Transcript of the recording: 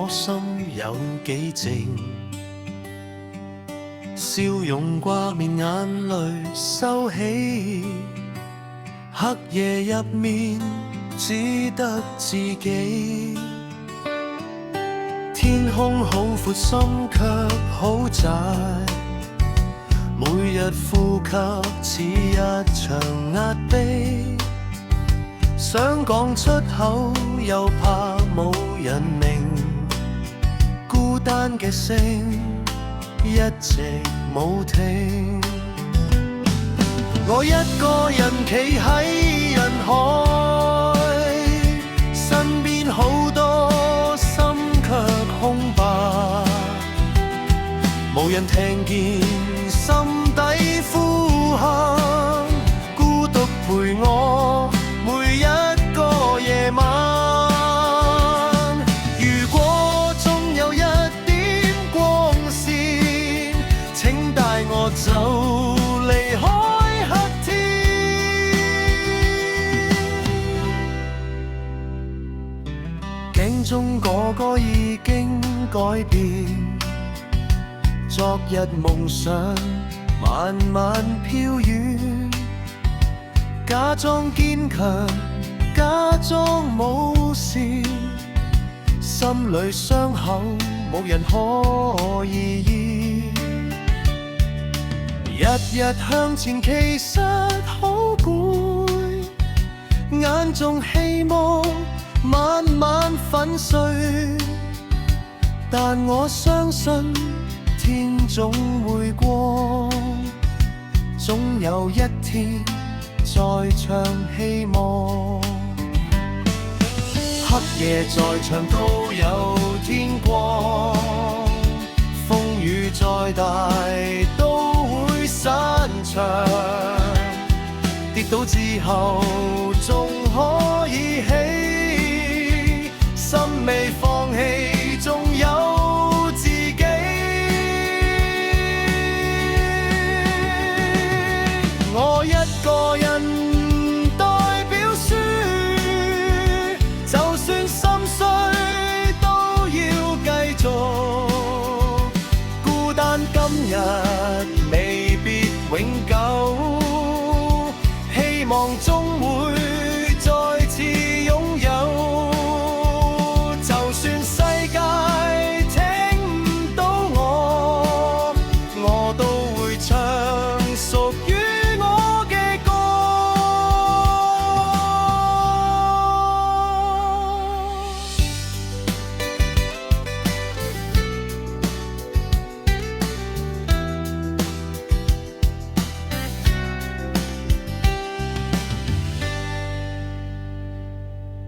我心有幾靜，笑容掛面，眼淚收起，黑夜入面只得自己。天空好闊，心卻好窄，每日呼吸似一場壓迫，想講出口又怕冇人明，孤單嘅聲一直冇停。我一個人企喺人海，身邊好多心卻空白，無人聽見心底呼喊，孤獨陪我每一個夜晚。如果終有一點光線，請帶我走離開黑天。鏡中嗰個已經改變，昨日夢想慢慢飄遠，假裝堅強，假裝冇事，心裏傷口無人可以醫。日日向前其實好攰，眼中希望慢慢粉碎，但我相信天總會光，總有一天再唱希望。黑夜再長都有天光，風雨再大都會散場，跌倒之後仲可以起，心未放棄仲有自己。我一個人代表輸，就算心碎都要繼續，孤單今日未必永久，希望終